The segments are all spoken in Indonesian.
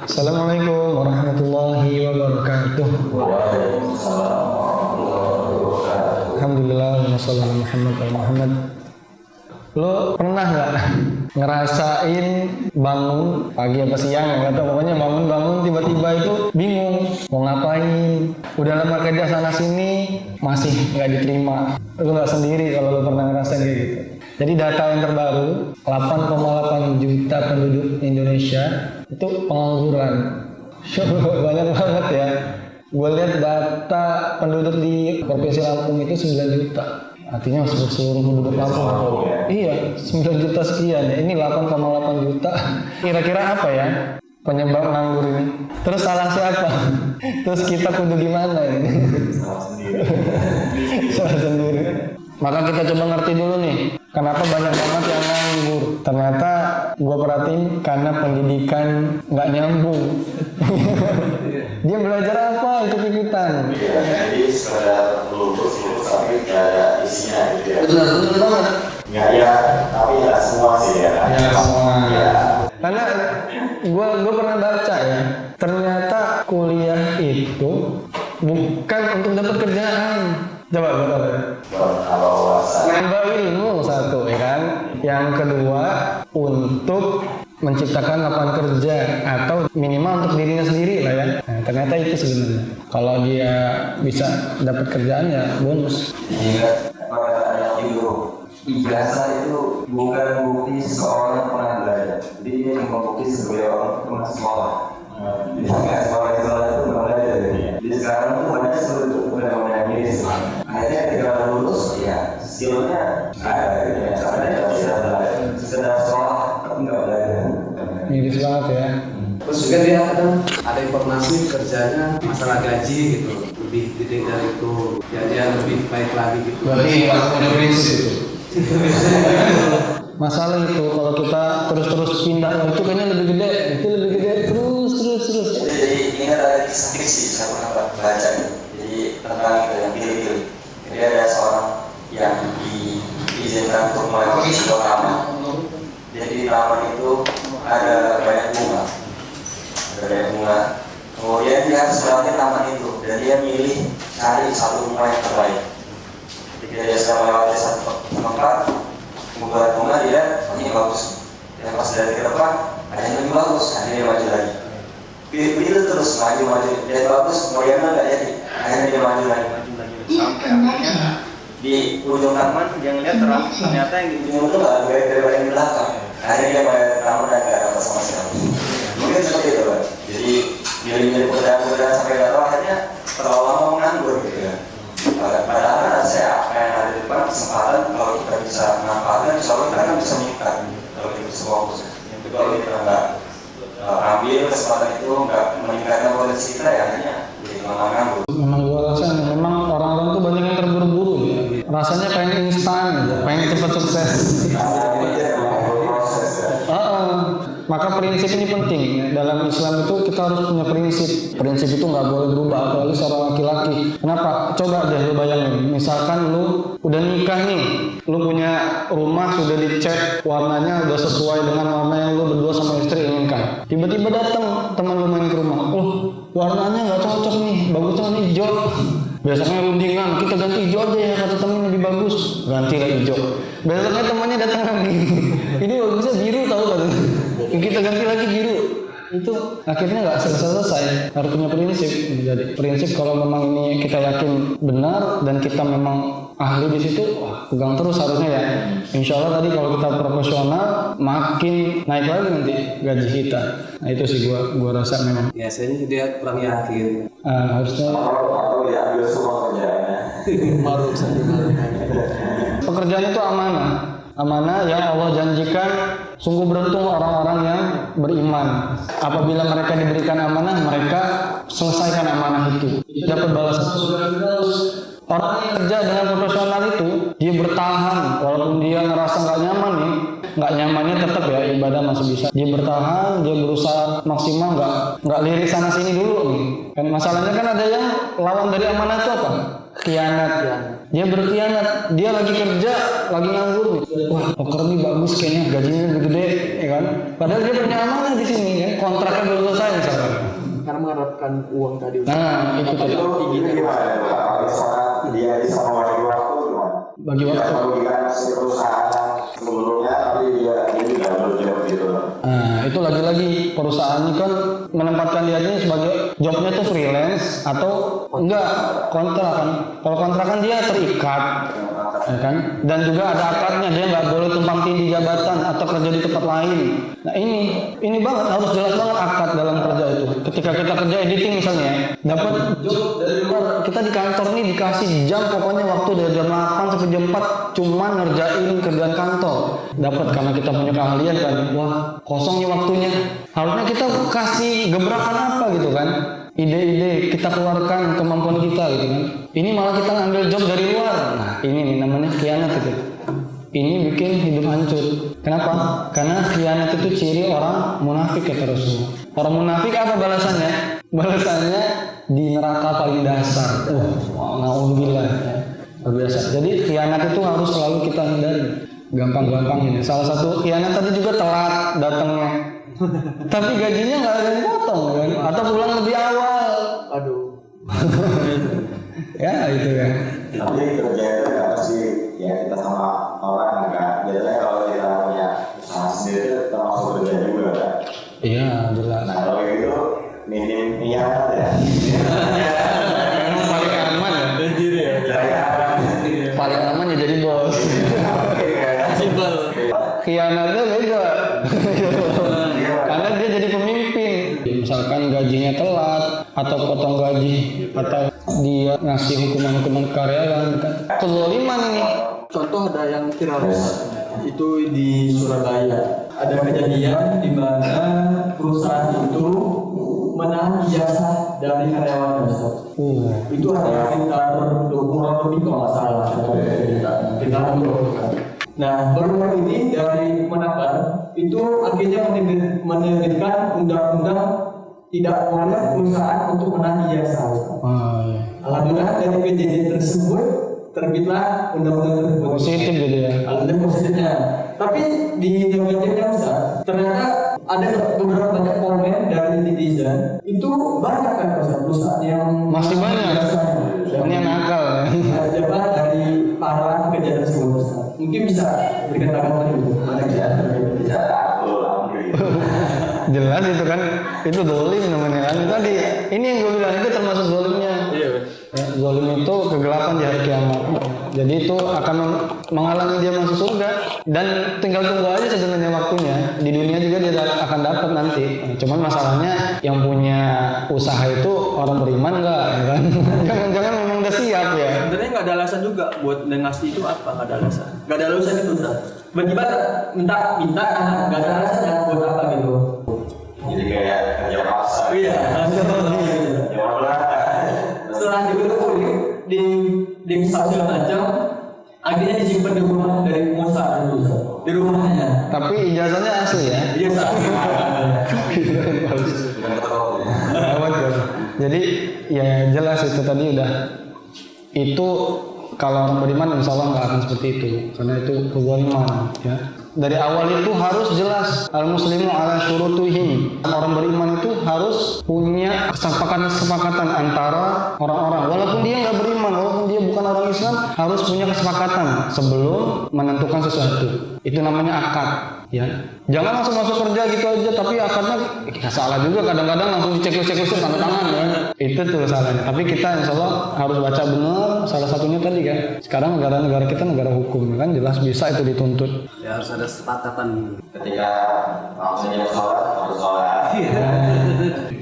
Assalamualaikum warahmatullahi wabarakatuh. Alhamdulillah, wassalamualaikum warahmatullahi wabarakatuh. Lo pernah nggak ngerasain bangun pagi apa siang nggak tahu, pokoknya bangun tiba-tiba itu bingung mau ngapain, udah lama kerja sana sini masih nggak diterima. Lo nggak sendiri kalau lo pernah ngerasain kayak gitu. Jadi data yang terbaru 8,8 juta penduduk Indonesia itu pengangguran. Banyak banget ya. Gue lihat data penduduk di Provinsi Lampung itu 9 juta. Artinya seluruh penduduk Lampung. Iya, 9 juta sekian ya. Ini 8,8 juta. Kira-kira apa ya penyebab nganggur ini? Terus salah siapa? Terus kita kudu gimana ini? Salah sendiri. Salah sendiri. Maka kita coba ngerti dulu nih, kenapa banyak banget yang nganggur. Ternyata gue perhatiin karena pendidikan nggak nyambung. Dia belajar apa ikut-ikutan? Jadi sekedar lulus tapi nggak ada isinya gitu ya. Benar banget. Nggak ya, tapi ya semua sih ya. Ya semua. Ya. Karena gue pernah baca ya, ternyata kuliah itu bukan untuk dapat kerjaan. Coba betul ya. Kalau Nambah ilmu satu ya kan. Yang kedua untuk menciptakan lapangan kerja atau minimal untuk dirinya sendiri lah ya. Nah, ternyata itu sebenarnya. Kalau dia bisa dapat kerjaan ya bonus. ingat perkataan yang itu, ijazah itu bukan bukti seorang pernah belajar. Jadi dia cuma bukti sebagai orang pernah sekolah. Jadi nggak sekolah itu pernah belajar. Jadi sekarang tuh banyak sudah menangis. Akhirnya ketika lulus ya skillnya ada gitu ya. Sebenarnya kalau sudah belajar, sudah sekolah tapi nggak belajar. Miris banget ya. Terus juga dia ada informasi kerjanya masalah gaji gitu, lebih gede dari itu, ya dia lebih baik lagi gitu. Berarti ada prinsip itu. Masalah itu kalau kita terus pindah itu kayaknya lebih gede, itu lebih gede terus. Jadi ingat ada kisah fiksi saya pernah baca nih. Jadi tentang itu yang pilih-pilih. Jadi ada seorang yang diizinkan untuk melewati sebuah taman. Jadi di taman itu ada banyak bunga. Kemudian dia harus melewati taman itu dan dia milih cari satu bunga yang terbaik. Ketika dia sudah melewati satu tempat, bunga dia ini bagus. Dan pas dari ke depan ada yang lebih bagus, akhirnya dia maju lagi. Begitu terus maju dan bagus, kemudian nggak jadi, akhirnya dia maju lagi sampai akhirnya di ujung taman dia ngeliat ternyata yang di ujung itu nggak lebih baik daripada yang di belakang. Akhirnya dia pada taman dan nggak dapat sama sekali. Mungkin seperti itu Pak. Jadi milih pekerjaan sampai nggak tahu, akhirnya terlalu lama menganggur gitu ya. Padahal kan saya apa yang ada di depan kesempatan, kalau kita bisa manfaatkan, insya Allah kita akan bisa meningkat kalau kita bisa fokus. Yang kedua kalau kita nggak ambil kesempatan itu, nggak meningkatkan potensi kita, ya hanya jadi nganggur. Memang gua rasa memang orang-orang tuh banyak yang terburu-buru ya. Rasanya pengen instan, pengen cepat sukses. Maka prinsip ini penting ya. Dalam Islam itu kita harus punya prinsip. Prinsip itu nggak boleh berubah, apalagi seorang laki-laki. Kenapa? Coba deh lu bayangin. Misalkan lu udah nikah nih, lu punya rumah sudah dicat warnanya udah sesuai dengan warna yang lu berdua sama istri inginkan. Tiba-tiba datang teman lu main ke rumah, warnanya nggak cocok nih, bagusnya warna hijau. Besoknya rundingan, kita ganti hijau aja ya, kata temen lebih bagus, ganti lah hijau. Besoknya temannya datang lagi, ini bagusnya biru tahu kan? Kita ganti lagi biru. Itu akhirnya nggak selesai. Harus punya prinsip. Jadi prinsip kalau memang ini kita yakin benar dan kita memang ahli di situ, pegang terus harusnya ya. Insya Allah tadi kalau kita profesional makin naik lagi nanti gaji kita. Nah itu sih gua rasa memang. Biasanya dia kurang yakin. Harusnya. Atau diambil semua kerjaannya. Pekerjaan itu amanah yang Allah janjikan. Sungguh beruntung orang-orang yang beriman. Apabila mereka diberikan amanah, mereka selesaikan amanah itu, dapat balasan. Orang yang kerja dengan profesional itu, dia bertahan walaupun dia ngerasa nggak nyaman nih. Nggak nyamannya tetap ya, ibadah masih bisa. Dia bertahan, dia berusaha maksimal, nggak lirik sana sini dulu nih. Kan masalahnya kan ada yang lawan dari amanah itu apa? khianat. Dia berkhianat, dia lagi kerja, lagi nganggur nih. Wah, poker nih bagus kayaknya, gajinya lebih gede, ya kan? Padahal dia punya amanah di sini kan, kontraknya belum selesai misalkan. Karena mengharapkan uang tadi. Nah, itu tadi. Itu gimana? Kalau misalkan dia bisa membagi waktu gimana? Bagi Dia waktu. merugikan si perusahaan sebelumnya, tapi dia tidak berjob gitu. Nah, itu lagi-lagi perusahaan ini kan menempatkan dia ini sebagai jobnya tuh freelance atau enggak kontrak kan. Kalau kontrak kan dia terikat, ya kan? Dan juga ada akadnya, dia nggak boleh tumpang tindih jabatan atau kerja di tempat lain. Nah ini banget harus jelas banget akad dalam kerja itu. Ketika kita kerja editing misalnya, dapat job dari luar, kita di kantor nih dikasih jam pokoknya waktu dari jam 8 sampai jam 4 cuma ngerjain kerjaan kantor. Dapat karena kita punya keahlian kan. Wah, kosong nih waktunya. Harusnya kita kasih gebrakan apa gitu kan? Ide-ide kita keluarkan kemampuan kita gitu kan. Ini malah kita ngambil job dari luar. Nah, ini nih namanya khianat itu. Ini bikin hidup hancur. Kenapa? Karena khianat itu ciri orang munafik kata Rasulullah. Orang munafik apa balasannya? Balasannya di neraka paling dasar. Na'udzubillah. Luar biasa. Jadi khianat itu harus selalu kita hindari. Gampang-gampang ini. Salah satu khianat tadi juga telat datangnya. Tapi gajinya nggak ada yang potong kan? Atau pulang lebih awal. Aduh. Ya itu kan. Tapi kerja itu nggak pasti ya kita sama orang kan. Biasanya kalau kita punya usaha sendiri itu termasuk kerja juga kan. Iya jelas. Nah kalau kayak gitu minim niat ya. Emang paling aman ya. Paling aman ya jadi bos. Simpel. Khianatnya beda. Karena dia jadi pemimpin. Misalkan gajinya telat atau potong gaji atau dia ngasih hukuman-hukuman karyawan kan. Kezaliman ini. Contoh ada yang viral itu di Surabaya. Ada kejadian di mana perusahaan itu menahan jasa dari karyawan. Itu ada sekitar 20 lebih kalau nggak salah. Kita Nah, baru ini dari Menakar itu akhirnya menerbitkan undang-undang tidak boleh perusahaan untuk menahan jasa. Iya. Alhamdulillah dari kejadian tersebut terbitlah undang-undang tersebut. Positif jadi ya. Alhamdulillah positifnya. Tapi di negatifnya Ustaz, ternyata ada beberapa banyak komen dari netizen itu banyak kan perusahaan yang Masih banyak. Ini yang nakal ya. Jabat dari para pekerja tersebut. Mungkin bisa berikan tanggapan itu. Bisa tahu lah mungkin. Jelas itu kan, itu dolim namanya kan. Tadi ini yang gue bilang itu termasuk dolimnya. Iya. Ya, zolim itu kegelapan di hari kiamat. Jadi itu akan menghalangi dia masuk surga dan tinggal tunggu aja sebenarnya waktunya. Di dunia juga dia akan dapat nanti. Cuman masalahnya yang punya usaha itu orang beriman enggak, ya kan? Jangan-jangan memang udah siap ya. Sebenarnya nggak ada alasan juga buat ngasih itu apa? Nggak ada alasan. Nggak ada alasan itu Ustaz. Tiba-tiba minta nggak ada alasan ya buat apa gitu. Jadi kayak kerja paksa. Iya. Ya Allah. Setelah dikulik di stasiun macam akhirnya disimpan di rumah dari pengusaha itu di rumahnya. Tapi ijazahnya asli ya. Iya Ustaz. Awet ya. Jadi ya jelas itu tadi udah itu kalau orang beriman insya Allah nggak akan seperti itu karena itu kezaliman ya. Dari awal itu harus jelas al-muslimu ala syurutihim. Orang beriman itu harus punya kesepakatan antara orang-orang. Walaupun dia nggak beriman, walaupun dia bukan orang Islam, harus punya kesepakatan sebelum menentukan sesuatu. Itu namanya akad. Ya, jangan langsung masuk kerja gitu aja. Tapi akadnya salah juga. Kadang-kadang langsung dicek-cek tanda tangan ya. Itu tuh salahnya. Tapi kita insya Allah harus baca benar. Salah satunya tadi kan. Sekarang negara-negara kita negara hukum kan jelas bisa itu dituntut. Ya harus ada kesepakatan. Ketika maksudnya sholat harus sholat.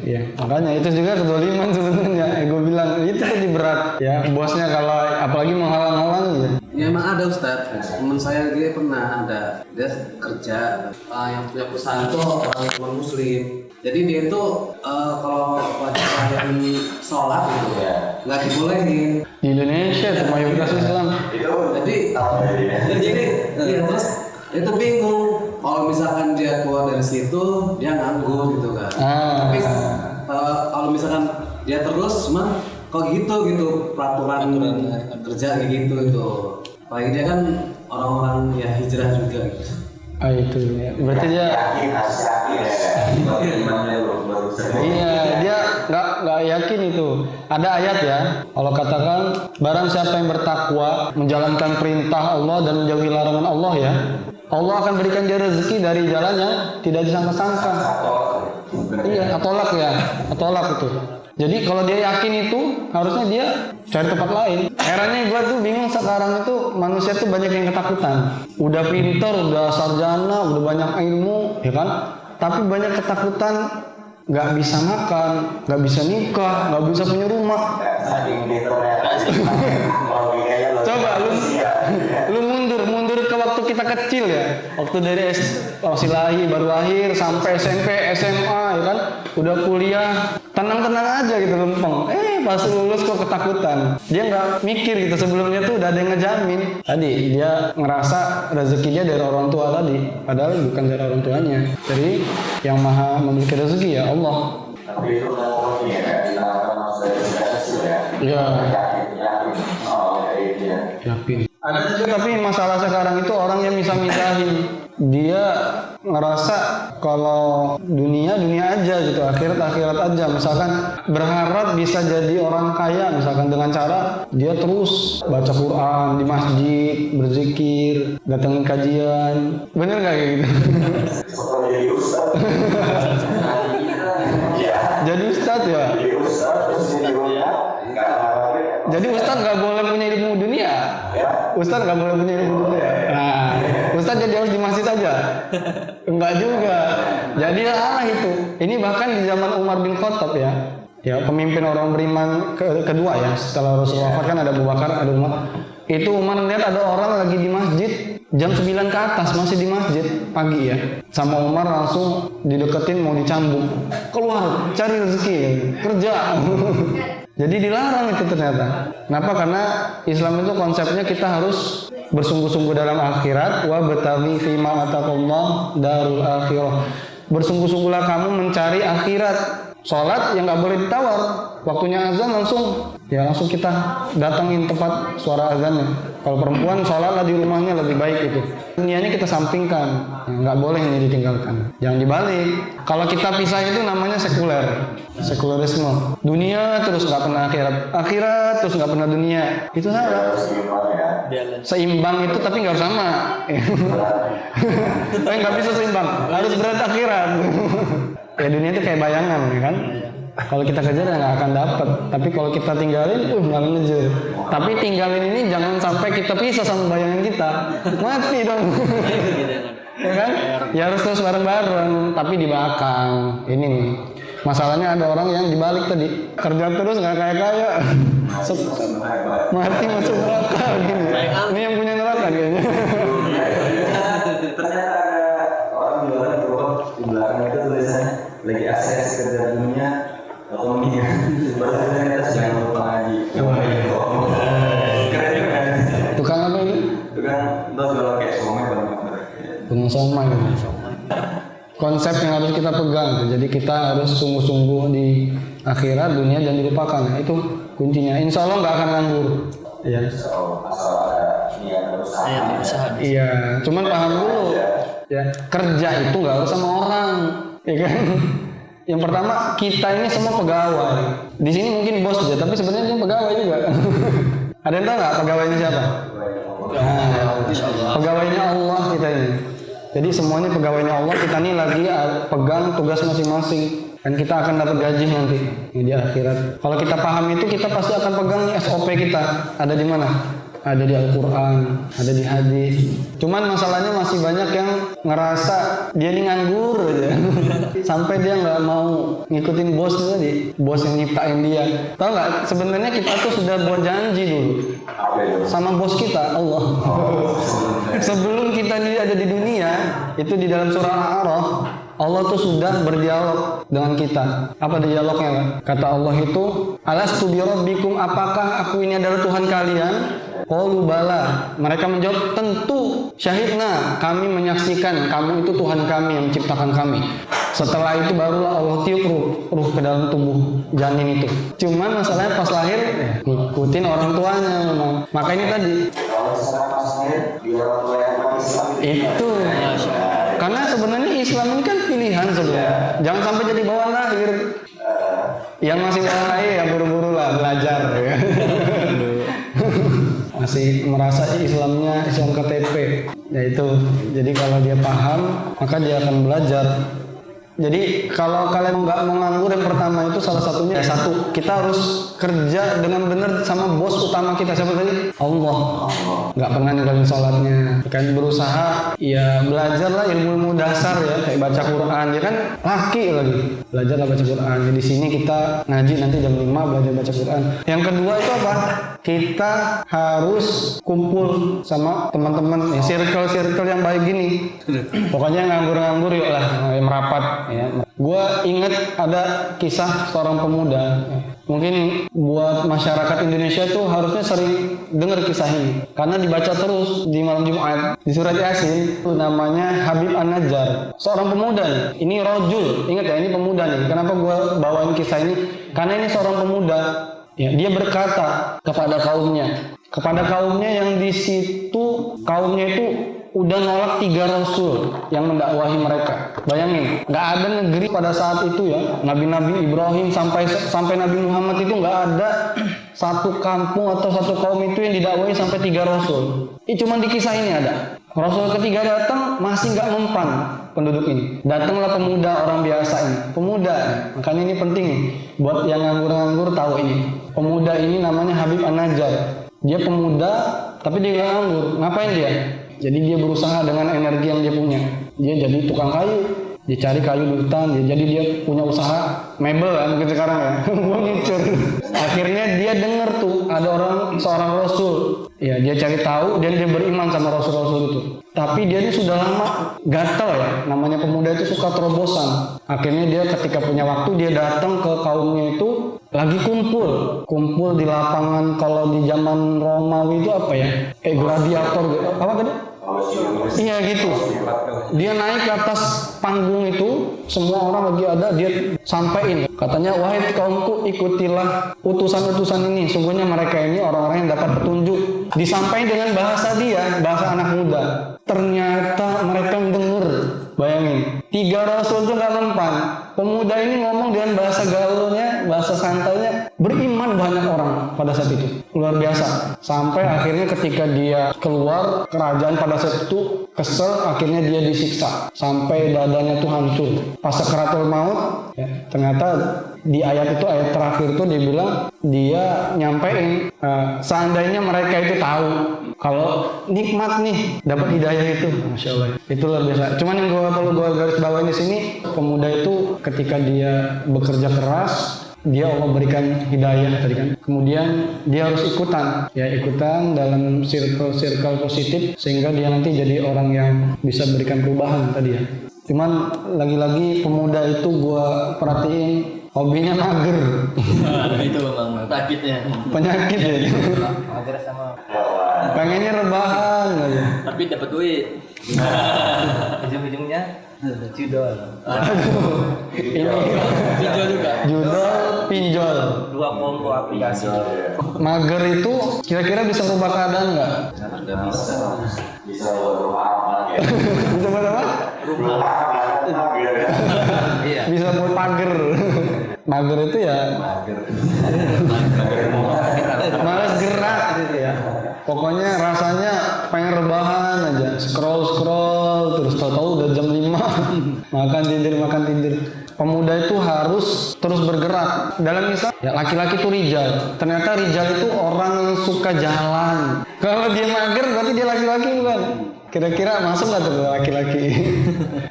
Iya, makanya itu juga kezaliman sebenarnya. Gue bilang itu tadi berat ya. Bosnya kalau apalagi menghalang-halang ya. Ya emang ada Ustaz. Teman saya dia pernah ada dia kerja yang punya perusahaan itu orang non muslim. Jadi dia itu kalau wajib rayain sholat gitu Ya. nggak dibolehin. Di Indonesia itu mayoritas Islam. Itu Jadi tahu dari dia. jadi ya terus itu bingung kalau misalkan dia keluar dari situ dia nganggur gitu kan. Tapi kalau misalkan dia terus mah kok gitu peraturan kerja kayak gitu itu. Apalagi dia kan orang-orang ya hijrah juga gitu. Ah itu ya. Berarti dia yakin harus yakin ya imannya baru iya dia nggak yakin itu. Ada ayat ya. Allah katakan barang siapa yang bertakwa menjalankan perintah Allah dan menjauhi larangan Allah ya, Allah akan berikan dia rezeki dari jalan yang tidak disangka-sangka. Iya, atolak ya, atolak itu. Jadi kalau dia yakin itu, harusnya dia cari tempat lain. Herannya gue tuh bingung sekarang itu manusia tuh banyak yang ketakutan. Udah pinter, udah sarjana, udah banyak ilmu, ya kan? Tapi banyak ketakutan, nggak bisa makan, nggak bisa nikah, nggak bisa punya rumah. Coba lu mundur ke waktu kita kecil ya, waktu dari masih lahir baru lahir sampai SMP SMA ya kan, udah kuliah tenang-tenang aja gitu lempeng. Pas lulus kok ketakutan. Dia nggak mikir gitu sebelumnya tuh udah ada yang ngejamin. Tadi dia ngerasa rezeki dia dari orang tua tadi, padahal bukan dari orang tuanya. Jadi yang maha memiliki rezeki ya Allah. Tapi itu mau ini ya, dilakukan dari kecil ya. Iya. Yakin. Oh, ya. Yakin. Ada juga tapi masalah sekarang itu orang yang misah-misahin. Dia ngerasa kalau dunia aja gitu, akhirat aja. Misalkan berharap bisa jadi orang kaya, misalkan dengan cara dia terus baca Quran di masjid, berzikir, datengin kajian. Bener nggak kayak gitu? Jadi ustaz. Jadi ustaz ya. Jadi ustaz terus jadi dunia enggak apa-apa. Jadi ustaz nggak boleh punya ilmu dunia. Ustaz nggak boleh punya ilmu dunia. Nah, ustaz jadi harus di masjid saja. Enggak juga. Jadi salah itu. Ini bahkan di zaman Umar bin Khattab ya. Ya, pemimpin orang beriman kedua ya. Setelah Rasulullah wafat kan ada Abu Bakar, ada Umar. Itu Umar melihat ada orang lagi di masjid jam 9 ke atas masih di masjid pagi ya. Sama Umar langsung dideketin mau dicambuk. Keluar, cari rezeki, kerja. Jadi dilarang itu ternyata. Kenapa? Karena Islam itu konsepnya kita harus bersungguh-sungguh dalam akhirat wa bataghi fima ataqallah darul akhirah. Bersungguh-sungguhlah kamu mencari akhirat. Sholat yang nggak boleh ditawar. Waktunya azan langsung kita datangin tempat suara azannya. Kalau perempuan sholatlah di rumahnya lebih baik itu. Dunianya kita sampingkan, nggak boleh ini ditinggalkan. Jangan dibalik. Kalau kita pisah itu namanya sekulerisme. Dunia terus nggak pernah akhirat terus nggak pernah dunia. Itu salah. Seimbang itu tapi nggak sama. Nggak bisa seimbang. Harus berat akhirat. Ya dunia itu kayak bayangan ya kan. Kalau kita kejar ya nggak akan dapat. Tapi kalau kita tinggalin, nggak ngejar. Tapi tinggalin ini jangan sampai kita pisah sama bayangan kita. Mati dong. Ya kan? Ya harus terus bareng-bareng. Tapi di belakang. Ini nih. Masalahnya ada orang yang dibalik tadi. Kerja terus nggak kaya-kaya. Mati masuk neraka gini. Ini yang punya neraka kayaknya. Ternyata ada orang jualan gerobak di belakang itu tulisannya lagi asik-asik kerja dunia atau meninggal. Bahasa kita jangan lupa ngaji. Keren kan? Tukang apa ini? Tukang jualan kayak somai banget. Tukang somai. Konsep yang harus kita pegang. Jadi kita harus sungguh-sungguh di akhirat, dunia dan dilupakan. Itu kuncinya. Insya Allah nggak akan nganggur. Iya. Asal ada niat berusaha. Iya. Cuman paham dulu. Ya, kerja itu nggak harus sama orang, ya kan? Yang pertama kita ini semua pegawai. Di sini mungkin bos aja, tapi sebenarnya dia pegawai juga. Ada yang tahu nggak pegawainya siapa? Pegawainya Allah kita ini. Jadi semuanya pegawainya Allah, kita ini lagi pegang tugas masing-masing. Dan kita akan dapat gaji nanti di akhirat. Kalau kita paham itu, kita pasti akan pegang SOP kita. Ada di mana? Ada di Al-Quran, ada di hadis. Cuman masalahnya masih banyak yang ngerasa dia ini nganggur aja. Sampai dia nggak mau ngikutin bos tadi, bos yang nyiptain dia. Tahu nggak? Sebenarnya kita tuh sudah buat janji dulu sama bos kita, Allah. Sebelum kita ini ada di dunia, itu di dalam surah Al-A'raf, Allah tuh sudah berdialog dengan kita. Apa dialognya? Kata Allah itu, alastu bi rabbikum, apakah aku ini adalah Tuhan kalian? Qalu bala. Mereka menjawab, tentu. Syahidna, kami menyaksikan kamu itu Tuhan kami yang menciptakan kami. Setelah itu barulah Allah tiup ruh ke dalam tubuh janin itu. Cuman masalahnya pas lahir ngikutin orang tuanya memang. Maka ini tadi Kalau misalkan pas lahir di orang tua yang Islam itu. Karena sebenarnya Islam ini kan pilihan sebenarnya. Jangan sampai jadi bawaan lahir. Yang masih bawaan lahir ya buru-buru lah belajar ya. Masih merasa Islamnya Islam KTP. Ya itu. Jadi kalau dia paham, maka dia akan belajar. Jadi kalau kalian nggak mau nganggur, yang pertama itu salah satunya satu, kita harus kerja dengan benar sama bos utama kita, siapa tadi? Allah. Nggak pernah ninggalin sholatnya. Kan berusaha ya belajarlah ilmu dasar ya, kayak baca Quran. Dia kan laki lagi, belajarlah baca Quran. Jadi di sini kita ngaji nanti jam 5 belajar baca Quran. Yang kedua itu apa? Kita harus kumpul sama teman-teman ya, circle yang baik gini. Pokoknya nganggur-nganggur yuk lah, merapat ya. Gue inget ada kisah seorang pemuda. Mungkin buat masyarakat Indonesia tuh harusnya sering dengar kisah ini karena dibaca terus di malam Jumat di surat Yasin. Itu namanya Habib An-Najjar, seorang pemuda nih. Ini rojul, ingat ya, ini pemuda nih. Kenapa gue bawain kisah ini? Karena ini seorang pemuda. Ya, dia berkata kepada kaumnya yang di situ, kaumnya itu udah nolak 3 rasul yang mendakwahi mereka. Bayangin, nggak ada negeri pada saat itu ya, Nabi Ibrahim sampai Nabi Muhammad itu nggak ada satu kampung atau satu kaum itu yang didakwahi sampai 3 rasul. Ini cuma di kisah ini ada. Rasul ketiga datang masih nggak mempan penduduk ini. Datanglah pemuda orang biasa ini. Pemuda, makanya ini penting nih. Buat yang nganggur-nganggur tahu ini. Pemuda ini namanya Habib An-Najjar. Dia pemuda tapi dia nggak nganggur. Ngapain dia? Jadi dia berusaha dengan energi yang dia punya. Dia jadi tukang kayu. Dia cari kayu di hutan. Jadi dia punya usaha mebel ya mungkin sekarang ya. Furniture. Akhirnya dia dengar tuh ada seorang rasul. Ya dia cari tahu dan dia beriman sama rasul-rasul itu. Tapi dia ini sudah lama gatal ya. Namanya pemuda itu suka terobosan. Akhirnya dia ketika punya waktu dia datang ke kaumnya itu lagi kumpul di lapangan. Kalau di zaman Romawi itu apa ya? Kayak gladiator gitu. Apa tadi? Iya gitu. Dia naik ke atas panggung itu, semua orang lagi ada, dia sampaikan. Katanya, wahai kaumku, ikutilah utusan-utusan ini. Sungguhnya mereka ini orang-orang yang dapat petunjuk. Disampaikan dengan bahasa dia, bahasa anak muda. Ternyata mereka mendengar. Bayangin, 3 rasul itu nggak mempan. Pemuda ini ngomong dengan bahasa gaulnya, bahasa santainya, beriman banyak orang pada saat itu. Luar biasa. Sampai akhirnya ketika dia keluar kerajaan pada saat itu kesel, akhirnya dia disiksa sampai dadanya tuh hancur. Pas sakaratul maut, ya, ternyata di ayat itu, ayat terakhir itu dia bilang, dia nyampein seandainya mereka itu tahu kalau nikmat nih dapat hidayah itu, masya Allah, itu luar biasa. Cuman yang perlu gue garis bawain di sini, pemuda itu ketika dia bekerja keras, dia Allah berikan hidayah tadi kan. Kemudian dia harus ikutan dalam circle positif sehingga dia nanti jadi orang yang bisa berikan perubahan tadi ya. Cuman lagi-lagi pemuda itu gue perhatiin hobinya mager. Itu memang Penyakit ya. mager sama. Pengennya rebahan aja. Tapi dapat duit. Ujung-ujungnya judol. Ini Pinjol juga. judul pinjol. 2 combo aplikasi. Mager itu kira-kira bisa merubah keadaan nggak? Nggak bisa. bisa buat rumah aman ya. Bisa buat apa? Rumah aman mager. Iya. Bisa buat pager. Mager itu ya malas gerak gitu ya. Pokoknya rasanya pengen rebahan aja, scroll terus tahu-tahu udah jam 5 makan tidur. Pemuda itu harus terus bergerak. Dalam misal ya laki-laki itu rijal. Ternyata rijal itu orang yang suka jalan. Kalau dia mager berarti dia laki-laki bukan? Kira-kira masuk nggak tuh laki-laki?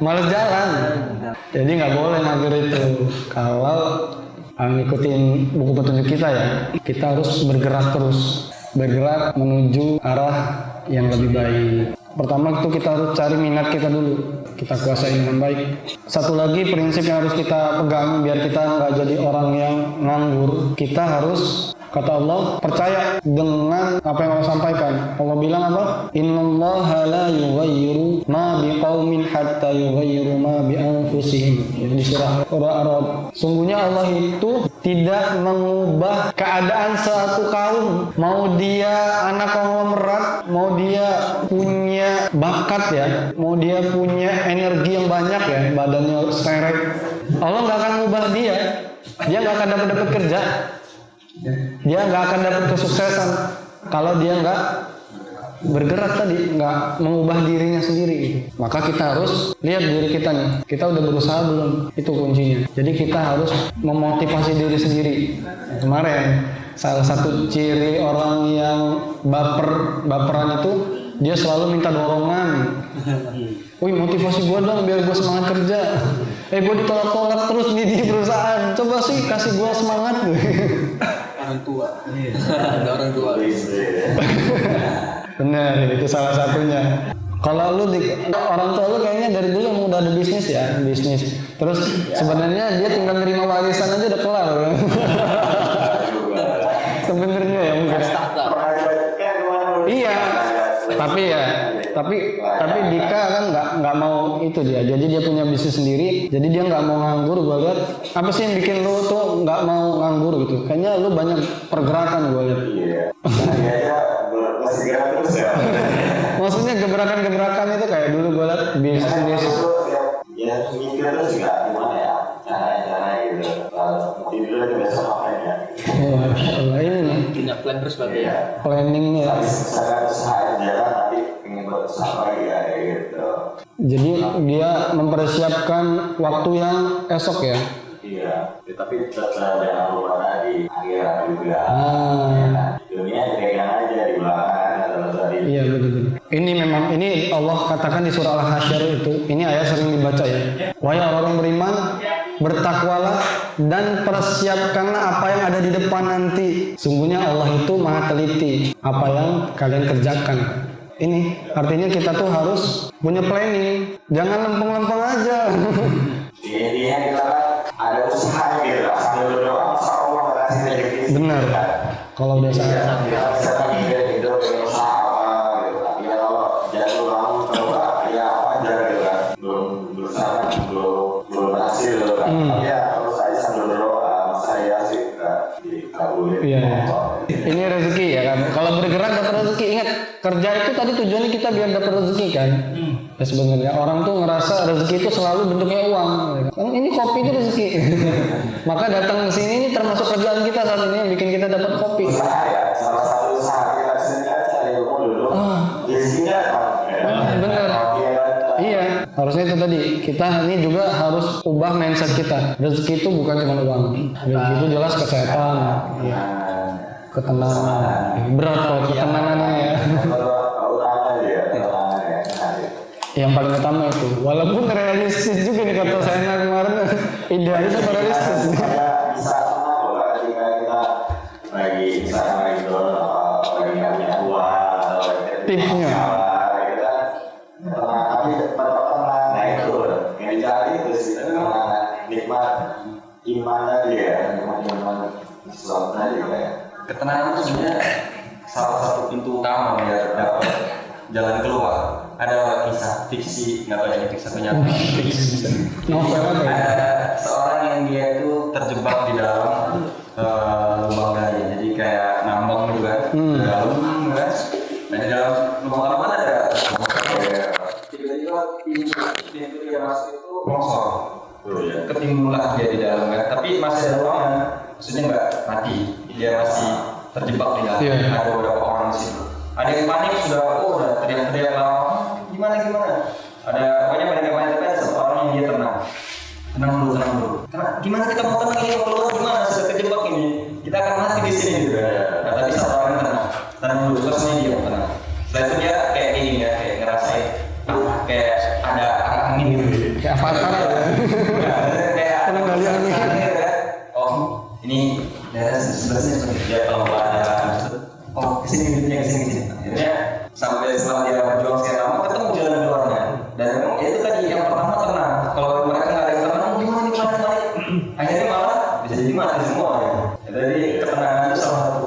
Males jalan. Jadi nggak boleh mager itu. Kalau ngikutin buku petunjuk kita ya, kita harus bergerak terus. Bergerak menuju arah yang lebih baik. Pertama itu kita harus cari minat kita dulu, kita kuasai dengan baik. Satu lagi prinsip yang harus kita pegang biar kita nggak jadi orang yang nganggur, kita harus Kata Allah, percaya dengan apa yang Allah sampaikan. Allah bilang apa? Innallaha la yughayyiru ma biqaumin hatta yughayyiru ma bi anfusihim. Di surah Ar-Ra'd. Sungguhnya Allah itu tidak mengubah keadaan suatu kaum, mau dia anak konglomerat, mau dia punya bakat ya, mau dia punya energi yang banyak ya, badannya serek, Allah nggak akan mengubah dia nggak akan dapat kerja, dia nggak akan dapat kesuksesan kalau dia nggak bergerak tadi, nggak mengubah dirinya sendiri gitu. Maka kita harus lihat diri kita nih, kita udah berusaha belum, itu kuncinya. Jadi kita harus memotivasi diri sendiri. Kemarin salah satu ciri orang yang baperan itu dia selalu minta dorongan. Wih, motivasi gue dong biar gue semangat kerja. Gue ditolak-tolak terus nih di perusahaan, coba sih kasih gue semangat. Orang tua. Ada orang tua. Bener, itu salah satunya. Kalau lu orang tua lu kayaknya dari dulu emang udah ada bisnis ya, bisnis. Terus sebenarnya dia tinggal nerima warisan aja udah kelar. Sebenarnya ya mungkin. Iya. Tapi Dika kan nggak mau itu dia. Jadi dia punya bisnis sendiri. Jadi dia nggak mau nganggur. Gue lihat apa sih yang bikin lu tuh nggak mau nganggur gitu? Kayaknya lu banyak pergerakan gue lihat. Iya. Masih gerak terus ya. Maksudnya gebrakan-gebrakan itu kayak dulu gue lihat bisnis. Ya mikir terus juga gimana ya cara gitu. Tidur aja biasa ngapain ya. Oh, Masya Allah, ini nih Punya plan terus berarti ya. planningnya. Habis usaha jalan nanti pengen berusaha lagi ya gitu. Jadi dia mempersiapkan waktu yang esok ya. Iya, tapi tetap jangan lupa di akhirat juga. Dunia pegang aja di belakang atau tadi. Iya betul. Ini Allah katakan di surah Al-Hasyr itu. Ini ayat sering dibaca ya. Wahai orang beriman, bertakwalah dan persiapkanlah apa yang ada di depan nanti. Sungguhnya Allah itu maha teliti apa yang kalian kerjakan. Ini artinya kita tuh harus punya planning. Jangan lempeng-lempeng aja. Intinya kita ada usaha gitu, sambil berdoa, insya Allah kasih rezeki. Benar. Kalau udah saat Kita bisa mikir gitu, pengen usaha apa gitu. Ya kalau jatuh bangun coba, ya apa aja gitu kan. Belum berusaha, belum berhasil kan. Ya terus saya sambil berdoa, saya sih dikabulin. Iya. Ini rezeki ya kan. Kalau bergerak dapat rezeki. Ingat, kerja itu tadi tujuannya kita biar dapat rezeki kan. Ya sebenarnya orang tuh ngerasa rezeki itu selalu bentuknya uang. Kan ini kopi itu rezeki. Maka datang ke sini ini termasuk kerjaan kita saat ini yang bikin kita dapat kopi. Usaha ya, salah satu usaha kita sendiri aja ilmu dulu. Rezekinya Bener. Iya, harusnya itu tadi. Kita ini juga harus ubah mindset kita. Rezeki itu bukan cuma uang. Rezeki itu jelas kesehatan, ketenangan. Berat kalau ketenangannya ya. Yang paling utama itu, walaupun realistis juga nih kata saya kemarin, idealis atau realistis? Bisa sama kalau ketika kita lagi misalnya lagi lagi nggak punya uang atau tipsnya. Kita tapi tetap tenang, nah itu yang dicari terus ketenangan, nikmat iman tadi ya, nikmat iman Islam tadi ya. Ketenangan itu sebenarnya salah satu pintu utama ya dapat jalan keluar. Ada kisah fiksi, nggak tahu ini fiksi atau nyata. Novel apa ya? Ada seorang yang dia itu terjebak di dalam lubang gali, jadi kayak ngambang juga di dalam kan. Nah di dalam lubang apa ada tiba-tiba pintu dia masuk itu longsor, ketimbulah dia di dalam kan. Tapi masih ada ruangan, maksudnya nggak mati, dia masih terjebak di dalam. Ada beberapa orang di situ. Ada yang panik sudah, udah teriak-teriak lama, gimana? Ada banyak tapi satu orang yang dia tenang dulu. Gimana kita mau tenang ini keluar gimana? Sudah terjebak ini, kita akan mati di sini gitu. Nah, tapi satu orang tenang dulu, terusnya dia tenang. Setelah itu dia kayak gini ya, kayak ngerasain, kayak ada angin gitu. Kayak avatar ya. Kayak tenang dari angin. Oh, ini daerah sebelahnya seperti dia kalau ada kesini. Akhirnya sampai setelah dia berjuang sekian lama ketemu jalan keluarnya. Dan memang itu tadi yang pertama tenang. Kalau mereka nggak ada yang tenang, gimana? Akhirnya malah bisa jadi mati semua ya. Jadi ketenangan itu salah satu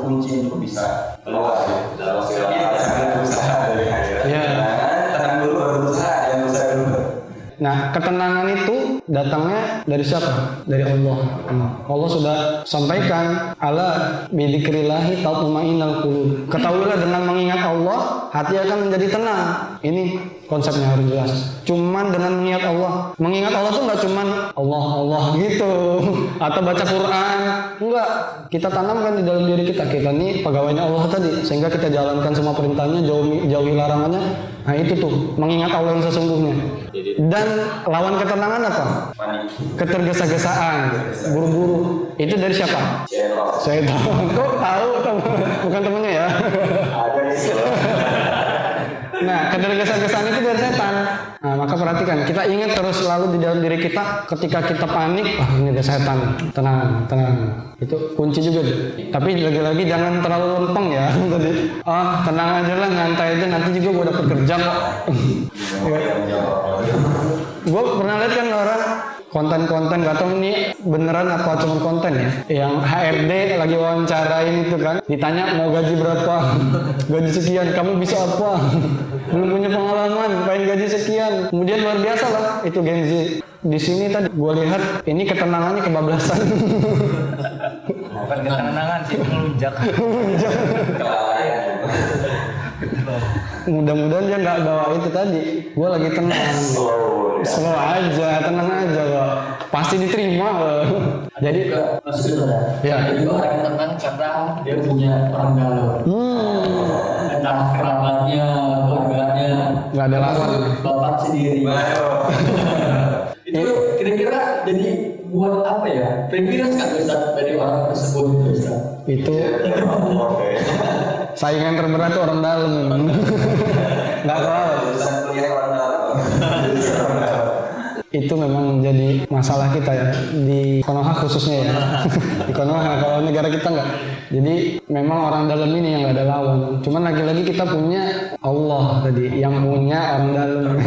Nah, ketenangan itu datangnya dari siapa? Dari Allah. Allah sudah sampaikan, ala bidzikrillahi tatma'innul qulub. Ketahuilah dengan mengingat Allah, hati akan menjadi tenang. Ini konsepnya harus jelas. Cuman dengan mengingat Allah. Mengingat Allah tuh nggak cuman Allah gitu atau baca Quran. Enggak. Kita tanamkan di dalam diri kita. Kita ini pegawainya Allah tadi, sehingga kita jalankan semua perintahnya, jauhi larangannya. Nah, itu tuh mengingat Allah yang sesungguhnya. Dan lawan ketenangan apa? Ketergesa-gesaan, buru-buru. Itu dari siapa? Setan. Kok tahu? Bukan temennya ya? Ada di sini. Nah, ketergesa-gesaan itu dari setan. Nah, maka perhatikan, kita ingat terus selalu di dalam diri kita ketika kita panik, ini ada setan. Tenang. Itu kunci juga. Tapi lagi-lagi jangan terlalu lempeng ya. Tadi, tenang aja lah, nyantai aja, nanti juga gue dapat kerja kok. Gue pernah lihat kan orang konten-konten, gak tau ini beneran apa cuma konten ya, yang HRD lagi wawancarain itu kan, ditanya mau gaji berapa, gaji sekian, kamu bisa apa, belum punya pengalaman, pengen gaji sekian, kemudian luar biasa lah itu Gen Z. Di sini tadi gue lihat ini ketenangannya kebablasan. Bukan ketenangan sih, melunjak. Mudah-mudahan dia nggak bawa itu tadi. Gue lagi tenang, slow aja, tenang aja kok. Pasti diterima loh. Jadi maksudnya ya. Jadi orang yang tenang karena dia punya orang dalam. Entah kerabatnya, keluarganya, Nggak ada lawan. bapak sendiri. Itu kira-kira jadi buat apa ya? Privilege kan Ustaz dari orang tersebut Ustaz? Itu saingan terberat tuh orang dalam. Nggak tahu. Itu memang menjadi masalah kita ya di Konoha khususnya ya. Di Konoha, kalau negara kita nggak. Jadi memang orang dalam ini yang nggak ada lawan. Cuman lagi-lagi kita punya Allah tadi yang punya orang dalam.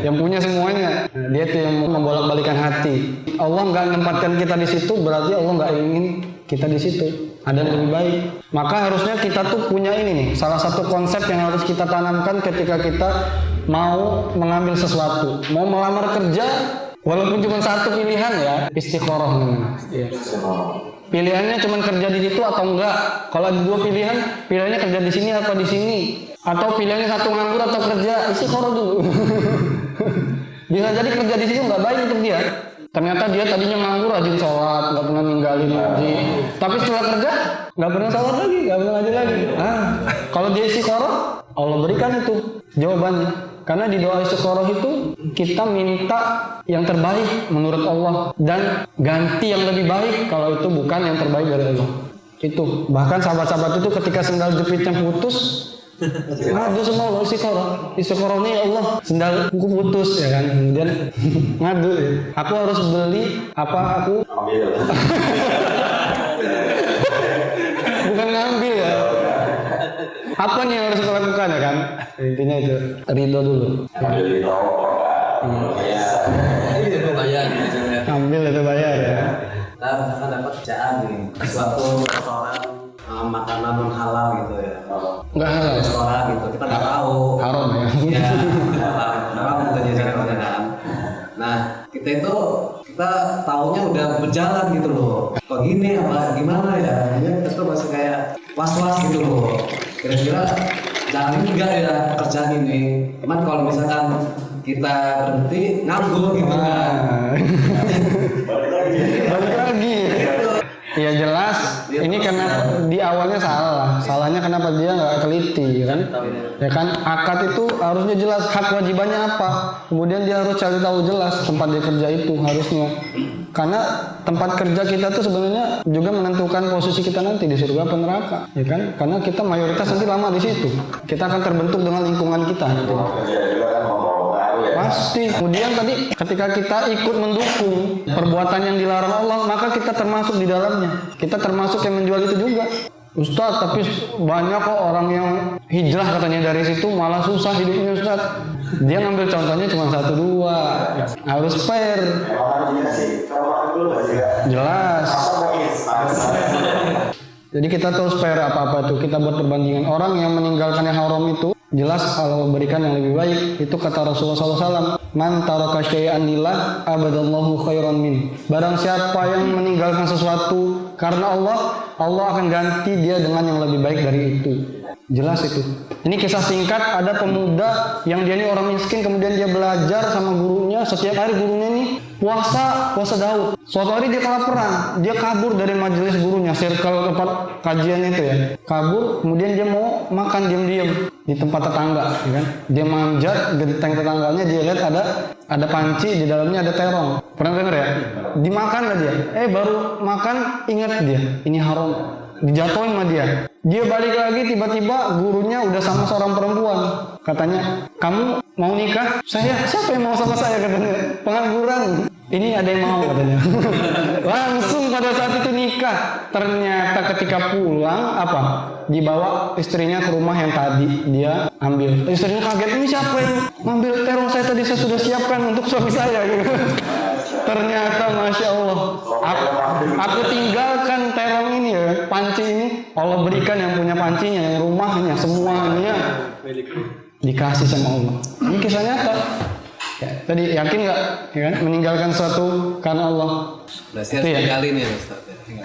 Yang punya semuanya. Nah, dia tuh yang membolak-balikan hati. Allah nggak menempatkan kita di situ, berarti Allah nggak ingin kita di situ. Ada yang lebih baik. Maka harusnya kita tuh punya ini nih, salah satu konsep yang harus kita tanamkan ketika kita mau mengambil sesuatu, mau melamar kerja, walaupun cuma satu pilihan ya, istiqoroh namanya. Ya. Pilihannya cuma kerja di situ atau enggak. Kalau ada dua pilihan, pilihannya kerja di sini apa di sini, atau pilihannya satu nganggur atau kerja, istiqoroh dulu. Bisa jadi kerja di situ nggak baik untuk dia. Ternyata dia tadinya nganggur, rajin sholat, nggak pernah ninggalin ngaji. Tapi setelah kerja, nggak pernah sholat lagi, nggak pernah ngaji lagi. Kalau dia istiqoroh, Allah berikan itu jawabannya. Karena di doa istiqoroh itu kita minta yang terbaik menurut Allah dan ganti yang lebih baik kalau itu bukan yang terbaik dari Allah. Itu bahkan sahabat-sahabat itu ketika sendal jepitnya putus, ngadu semua Allah istiqoroh nih Allah sendalku putus ya kan, kemudian ngadu ya. Aku harus beli apa aku bukan ngambil ya, apa nih yang harus aku lakukan ya kan, intinya itu ridho dulu ambil itu bayar ya. Kita misalkan dapat kerjaan nih, suatu restoran makanan non halal gitu ya, Nggak halal. restoran gitu, kita nggak tahu. Haram ya. Ya, haram kita jadi kan. Nah, kita tahunya udah berjalan gitu loh. Kok gini apa gimana ya? Kita tuh masih kayak was-was gitu loh. Kira-kira jalan enggak ya kerjaan ini. Cuman kalau misalkan kita berhenti nganggur gitu kan. Balik lagi. Ya jelas, ini karena di awalnya salah. Salahnya kenapa dia nggak teliti, ya kan? Ya kan, akad itu harusnya jelas hak wajibannya apa. Kemudian dia harus cari tahu jelas tempat dia kerja itu harusnya. Karena tempat kerja kita tuh sebenarnya juga menentukan posisi kita nanti di surga atau neraka, ya kan? Karena kita mayoritas nanti lama di situ. Kita akan terbentuk dengan lingkungan kita nanti. Pasti. Kemudian tadi ketika kita ikut mendukung perbuatan yang dilarang Allah, maka kita termasuk di dalamnya. Kita termasuk yang menjual itu juga. Ustaz, tapi banyak kok orang yang hijrah katanya dari situ malah susah hidupnya Ustaz. Dia ngambil contohnya cuma 1-2. Harus fair. Jelas. Jadi kita terus fair apa-apa tuh. Kita buat perbandingan. Orang yang meninggalkan yang haram itu Jelas Allah berikan yang lebih baik. Itu kata Rasulullah SAW, man taraka syai'an lillah abadallahu khairan min. Barang siapa yang meninggalkan sesuatu karena Allah, Allah akan ganti dia dengan yang lebih baik dari itu. Jelas itu. Ini kisah singkat, ada pemuda yang dia ini orang miskin, kemudian dia belajar sama gurunya. Setiap hari gurunya ini puasa Daud. Suatu hari dia kelaparan, dia kabur dari majelis gurunya, circle tempat kajian itu ya. Kabur, kemudian dia mau makan diam-diam di tempat tetangga, ya kan? Dia manjat genteng tetangganya, dia lihat ada panci, di dalamnya ada terong. Pernah dengar ya? Dimakan lah dia. Baru makan ingat dia, ini haram. Dijatuhin sama dia. Dia balik lagi, tiba-tiba gurunya udah sama seorang perempuan. Katanya, kamu mau nikah? Saya, siapa yang mau sama saya? Katanya, pengangguran. Ini ada yang mau katanya. Langsung pada saat itu nikah. Ternyata ketika pulang, dibawa istrinya ke rumah yang tadi dia ambil. Istrinya kaget, ini siapa yang ngambil terong saya tadi, saya sudah siapkan untuk suami saya. Ternyata Masya Allah, aku tinggalkan terong ini ya, panci ini Allah berikan yang punya pancinya, yang rumahnya, semuanya dikasih sama Allah. Ini kisah nyata. Ya, tadi yakin nggak, ya kan? Meninggalkan sesuatu karena Allah. Berarti harus tinggalin ya Ustaz.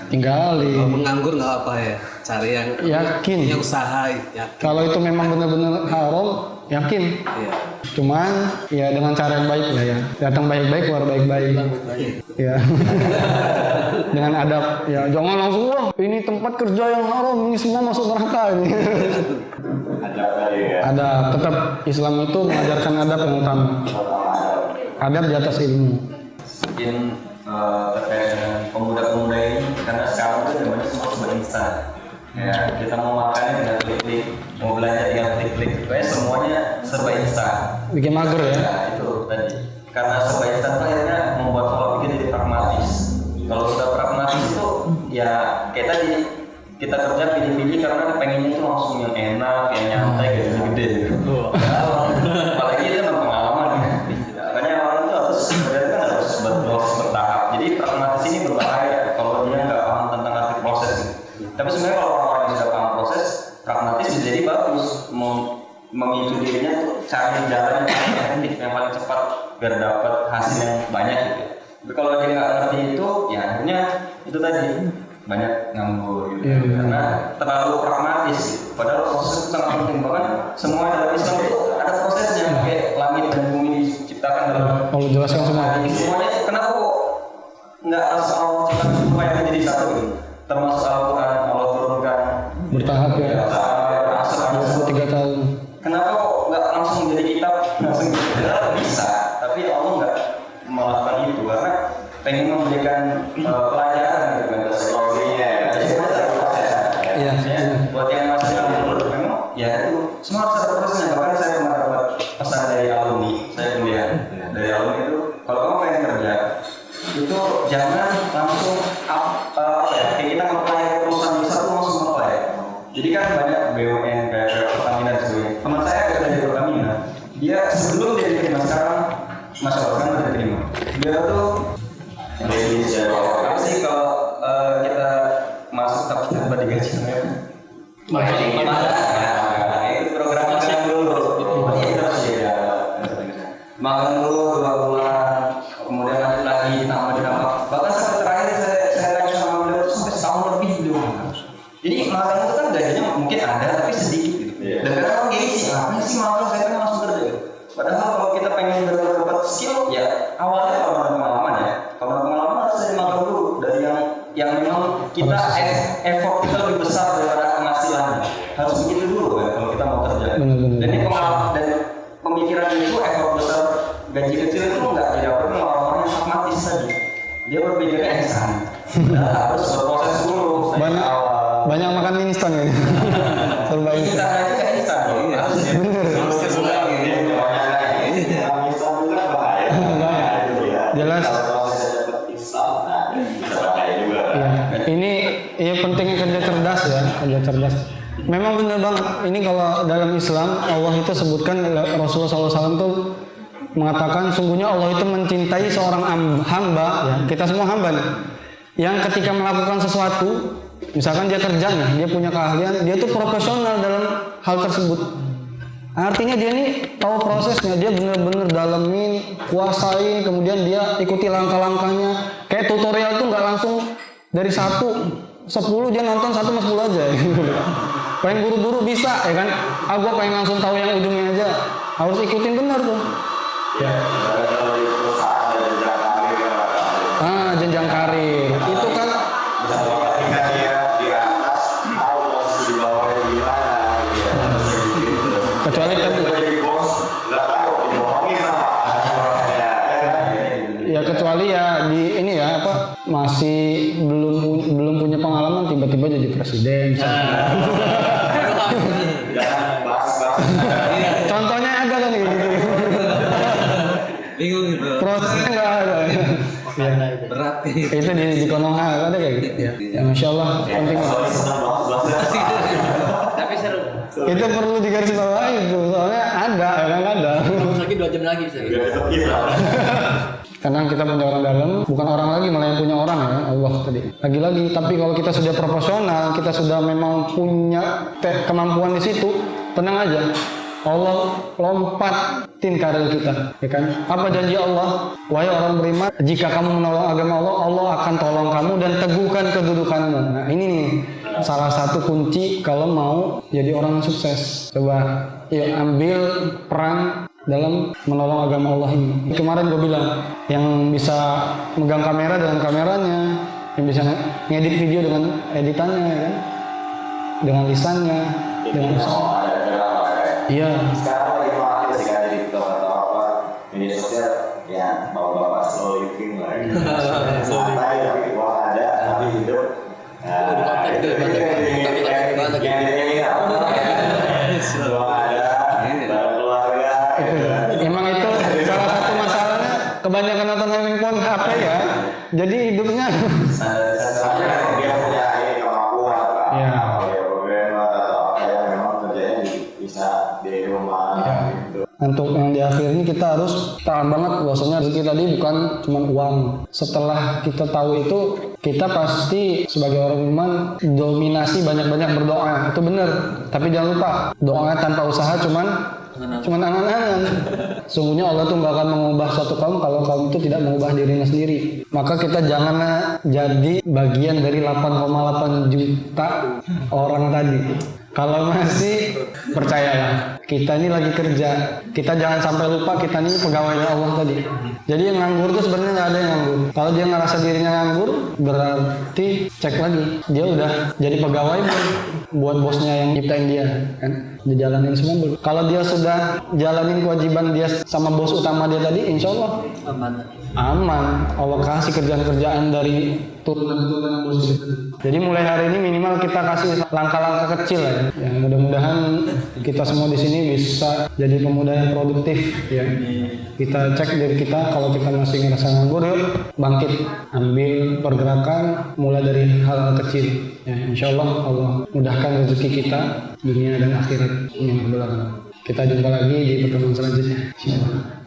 Tinggalin. Kalau menganggur nggak apa ya, cari yang yakin. Yang usaha. Yakin. Kalau itu memang benar-benar haram, yakin. Iya. Cuman ya dengan cara yang baik lah ya. Datang baik-baik, keluar baik-baik. Ya. Dengan adab. Ya jangan langsung wah ini tempat kerja yang haram, ini semua masuk neraka ini. Ada tetap Islam itu mengajarkan adab yang utama. Adab di atas ilmu. Mungkin terkait dengan pemuda-pemuda ini, karena sekarang itu zamannya semua serba instan. Ya, kita mau makan tinggal klik-klik, mau belanja tinggal klik-klik, pokoknya semuanya serba instan. Bikin mager ya? Nah, itu tadi. Karena serba instan itu akhirnya membuat pola pikir jadi pragmatis. Kalau sudah pragmatis itu, ya kayak tadi kita kerja pilih-pilih karena pengennya itu langsung yang enak, yang nyantai, gede-gede. Apalagi itu tentang pengalaman. Makanya orang itu harus bertahap. Jadi pragmatis ini berbahaya kalau dia nggak paham tentang arti proses. Tapi sebenarnya kalau orang yang sudah paham proses, pragmatis bisa jadi bagus. Memicu dirinya tuh cari jalan yang efektif, yang paling cepat biar dapat hasil yang banyak gitu. Tapi kalau dia nggak ngerti itu, ya akhirnya itu tadi banyak nganggur gitu. Karena terlalu pragmatis gitu. Padahal proses itu sangat penting, bahkan semua dalam Islam itu ada prosesnya, kayak langit dan bumi diciptakan dalam Allah jelaskan semua. Semuanya kenapa kok nggak langsung Allah ciptakan supaya menjadi satu gitu? Termasuk Al-Quran Allah turunkan Bertahap ya. 23 tahun. Kenapa kok nggak langsung jadi kitab langsung gitu? Bisa, tapi Allah nggak melakukan itu karena pengen memberikan pelajaran gitu kan. Iya. Buat yang masih belum memang ya itu semua harus ada prosesnya. Bahkan saya pernah dapat pesan dari alumni, saya kuliah dari alumni itu kalau kamu pengen kerja itu jangan langsung kayak kita apply ke perusahaan besar tuh langsung apply. Jadi kan banyak BUMN kayak Pertamina dan sebagainya. Teman saya kerja di Pertamina, dia sebelum dia diterima sekarang, Mas kan udah diterima. Dia tuh apa sih kalau kita masuk tapi tanpa digaji? Itu program magang dulu. Itu harus dia magang dulu 2 bulan, kemudian lanjut lagi tambah. Bahkan sampai terakhir saya tanya sama beliau sampai setahun lebih beliau magang. Jadi magang itu kan gajinya mungkin ada tapi sedikit gitu. Dan kadang orang gengsi, apa sih magang saya kan langsung kerja. Padahal kalau kita pengen dapat skill ya awalnya kalau ada pengalaman ya. Kalau ada pengalaman harus ada magang dulu dari yang memang kita effort kita lebih besar daripada penghasilan. Harus begitu dulu kan kalau kita mau kerja. Dan ini pengalaman dan pemikiran itu effort besar gaji kecil itu nggak didapat oleh orang-orang yang pragmatis tadi. Dia berpikirnya instan. Harus berproses dulu. Banyak makan mie instan ya. Serba Instan aja nggak instan. Bener. Jelas. Ya. Ini ya pentingnya kerja cerdas ya, kerja cerdas. Memang benar banget. Ini kalau dalam Islam Allah itu sebutkan Rasulullah SAW tuh mengatakan sungguhnya Allah itu mencintai seorang hamba ya. Kita semua hamba nih. Yang ketika melakukan sesuatu, misalkan dia kerja nih, dia punya keahlian, dia tuh profesional dalam hal tersebut. Artinya dia nih tahu prosesnya, dia bener-bener dalemin, kuasain, kemudian dia ikuti langkah-langkahnya. Kayak tutorial tuh nggak langsung dari 1-10 dia nonton 1-10 aja. Pengen buru-buru bisa ya kan? Gua pengen langsung tahu yang ujungnya aja. Harus ikutin bener tuh. Ya, kalau di perusahaan ada jenjang karir kan. Jenjang karir. Itu kan Misalnya ketika dia di atas, tahu posisi di bawahnya gimana, gitu. kecuali kan Jadi bos, nggak tahu dibohongin sama orangnya. ya kecuali ya di ini ya apa masih belum punya pengalaman tiba-tiba jadi presiden. Jangan bahas-bahas. Contohnya ada kan gitu. Bingung gitu. Prosesnya nggak ada. Berat Itu di Konoha ada kayak gitu. Ya Masya Allah penting banget. Senang bahas-bahas. Tapi seru. Itu perlu digarisbawahi itu soalnya ada. Lagi 2 jam lagi bisa gitu. Karena kita punya orang dalam, bukan orang lagi malah yang punya orang ya Allah tadi. Lagi-lagi, tapi kalau kita sudah profesional, kita sudah memang punya kemampuan di situ, tenang aja. Allah lompatin karir kita, ya kan? Apa janji Allah? Wahai orang beriman, jika kamu menolong agama Allah, Allah akan tolong kamu dan teguhkan kedudukanmu. Nah ini nih salah satu kunci kalau mau jadi orang sukses. Coba yuk ambil peran dalam menolong agama Allah ini. Kemarin gue bilang yang bisa megang kamera dengan kameranya, yang bisa ngedit video dengan editannya, ya kan? Dengan lisannya, dengan iya. Sekarang lagi makin sih kan jadi atau apa media sosial ya bapak-bapak slow living lah. Santai tapi uang ada tapi hidup. Emang itu salah satu masalahnya kebanyakan nonton handphone HP ya. Jadi hidupnya Dia punya kemampuan kan. Iya. Program atau apa yang memang kerjanya bisa di rumah gitu. untuk yang di akhir ini kita harus paham banget bahwasanya rezeki tadi bukan cuma uang. Setelah kita tahu itu, kita pasti sebagai orang iman dominasi banyak-banyak berdoa. Itu benar. Tapi jangan lupa, doa tanpa usaha cuman angan-angan. Sungguhnya Allah tuh nggak akan mengubah suatu kaum kalau kaum itu tidak mengubah dirinya sendiri. Maka kita janganlah jadi bagian dari 8,8 juta orang tadi. Kalau masih percayalah, kita ini lagi kerja. Kita jangan sampai lupa kita ini pegawai Allah tadi. Jadi yang nganggur itu sebenarnya nggak ada yang nganggur. Kalau dia ngerasa dirinya nganggur, berarti cek lagi. Dia udah jadi pegawai buat bosnya yang nyiptain dia, kan? Dijalanin semua belum. Kalau dia sudah jalanin kewajiban dia sama bos utama dia tadi, insya Allah aman. Allah kasih kerjaan-kerjaan dari turunan bos dia. Jadi mulai hari ini minimal kita kasih langkah-langkah kecil ya. Yang mudah-mudahan kita semua di sini bisa jadi pemuda yang produktif ya. Kita cek diri kita, kalau kita masih ngerasa nganggur, yuk bangkit, ambil pergerakan mulai dari hal-hal kecil. Ya, insya Allah mudahkan rezeki kita dunia dan akhirat. Kita jumpa lagi di pertemuan selanjutnya. Insya Allah.